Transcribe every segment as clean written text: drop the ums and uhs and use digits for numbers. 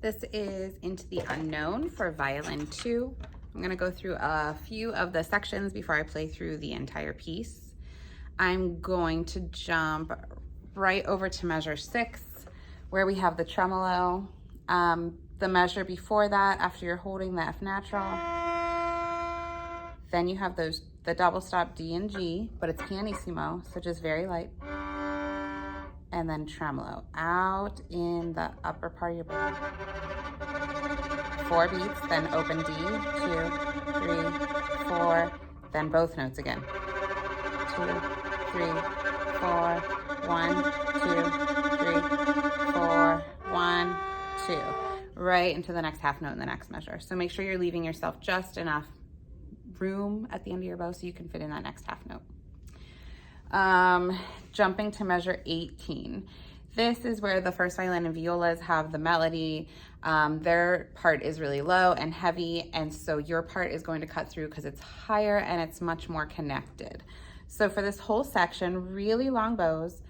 This is Into the Unknown for Violin 2. I'm going to go through a few of the sections before I play through the entire piece. I'm going to jump right over to measure 6, where we have the tremolo. The measure before that, after you're holding the F natural, then you have the double stop D and G, but it's pianissimo, so just very light. And then tremolo out in the upper part of your body. 4 beats, then open D, 2, 3, 4, then both notes again. 2, 3, 4, 1, 2, 3, 4, 1, 2. Right into the next half note in the next measure. So make sure you're leaving yourself just enough room at the end of your bow so you can fit in that next half note. Jumping to measure 18. This is where the first violin and violas have the melody. Their part is really low and heavy, and so your part is going to cut through because it's higher and it's much more connected. So for this whole section, really long bows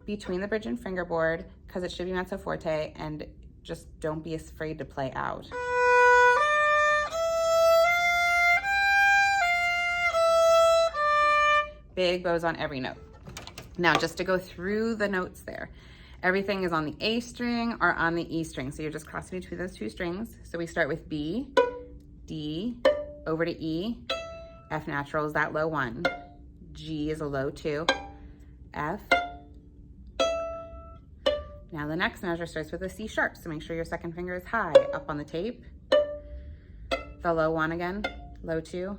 between the bridge and fingerboard because it should be mezzo forte, and just don't be afraid to play out. Big bows on every note. Now, just to go through the notes there, everything is on the A string or on the E string. So you're just crossing between those 2 strings. So we start with B, D, over to E. F natural is that low 1. G is a low 2. F. Now the next measure starts with a C sharp. So make sure your second finger is high up on the tape. The low 1 again, low 2.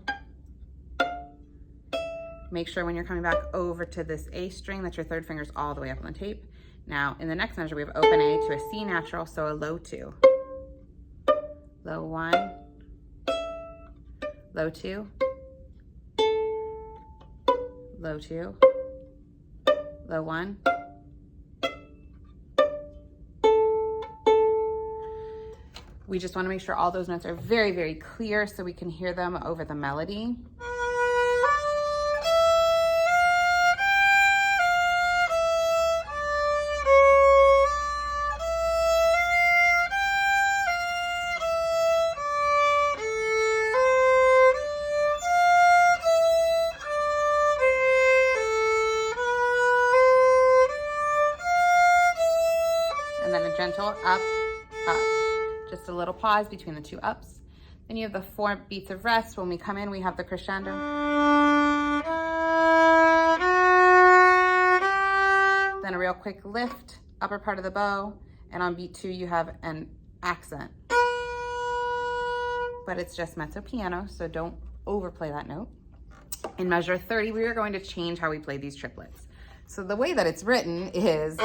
Make sure when you're coming back over to this A string that your third finger's all the way up on the tape. Now, in the next measure, we have open A to a C natural, so a low 2. Low 1. Low 2. Low 2. Low 1. We just want to make sure all those notes are very, very clear so we can hear them over the melody. Gentle up, up. Just a little pause between the 2 ups. Then you have the 4 beats of rest. When we come in, we have the crescendo. Then a real quick lift, upper part of the bow. And on beat 2, you have an accent. But it's just mezzo piano, so don't overplay that note. In measure 30, we are going to change how we play these triplets. So the way that it's written is...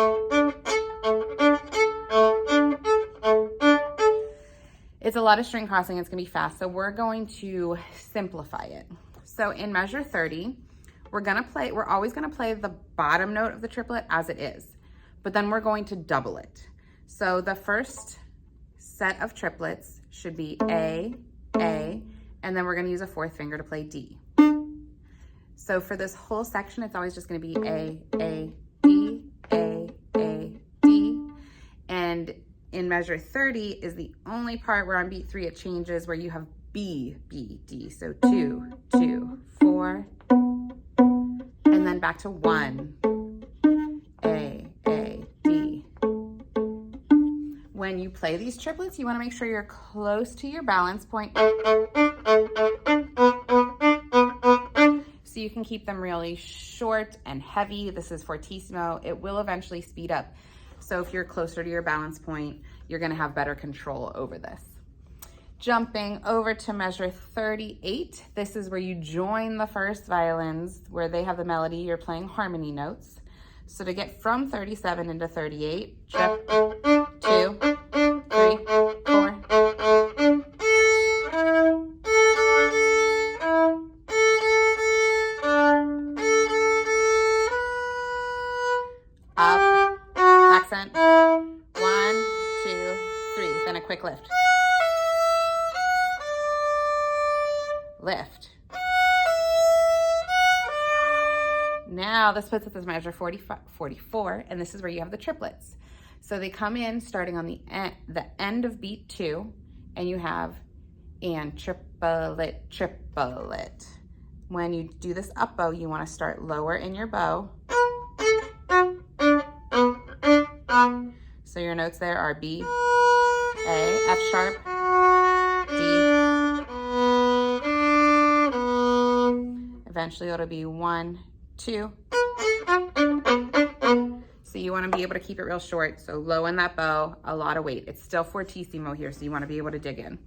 It's a lot of string crossing, it's gonna be fast, so we're going to simplify it. So in measure 30, we're always gonna play the bottom note of the triplet as it is, but then we're going to double it. So the first set of triplets should be A, and then we're gonna use a 4th finger to play D. So for this whole section, it's always just gonna be A, D, A, D, and in measure 30 is the only part where on beat 3 it changes, where you have B, B, D. So 2, 2, 4, and then back to 1, A, D. When you play these triplets, you want to make sure you're close to your balance point so you can keep them really short and heavy. This is fortissimo. It will eventually speed up. So if you're closer to your balance point, you're gonna have better control over this. Jumping over to measure 38, this is where you join the first violins where they have the melody, you're playing harmony notes. So to get from 37 into 38, trip, 2, 3, 4. Up, accent, 1, 2, 3, then a quick lift. Lift. Now this puts us as measure 44, and this is where you have the triplets. So they come in starting on the end of beat 2, and you have and triplet, triplet. When you do this up bow, you want to start lower in your bow. So your notes there are B, A, F sharp, D. Eventually it'll be 1, 2. So you want to be able to keep it real short. So low in that bow, a lot of weight. It's still fortissimo here, so you want to be able to dig in.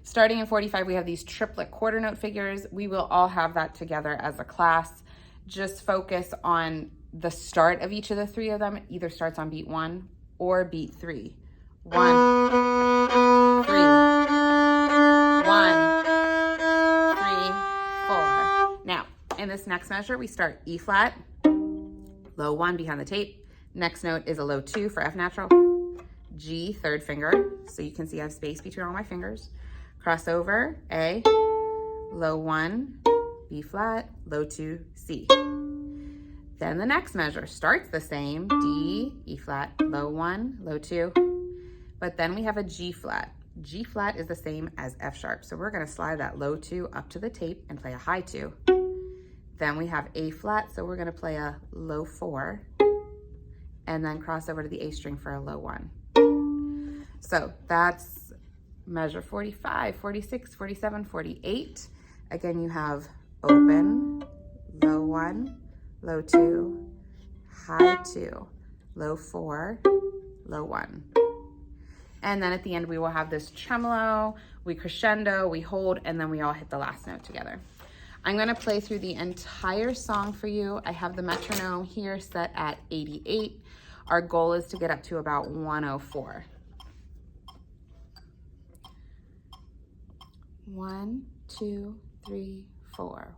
Starting in 45, we have these triplet quarter note figures. We will all have that together as a class. Just focus on the start of each of the 3 of them. It either starts on beat 1 or beat 3. 1, 3. 1, 3, 4. Now, in this next measure, we start E flat, low 1 behind the tape. Next note is a low 2 for F natural. G, 3rd finger. So you can see I have space between all my fingers. Crossover, A, low 1, B flat, low 2, C. Then the next measure starts the same, D, E flat, low 1, low 2. But then we have a G flat. G flat is the same as F sharp. So we're gonna slide that low 2 up to the tape and play a high 2. Then we have A flat, so we're gonna play a low 4 and then cross over to the A string for a low 1. So that's measure 45, 46, 47, 48. Again, you have open, low 1, low 2, high 2, low 4, low 1. And then at the end, we will have this tremolo, we crescendo, we hold, and then we all hit the last note together. I'm gonna play through the entire song for you. I have the metronome here set at 88. Our goal is to get up to about 104. 1, 2, 3, 4.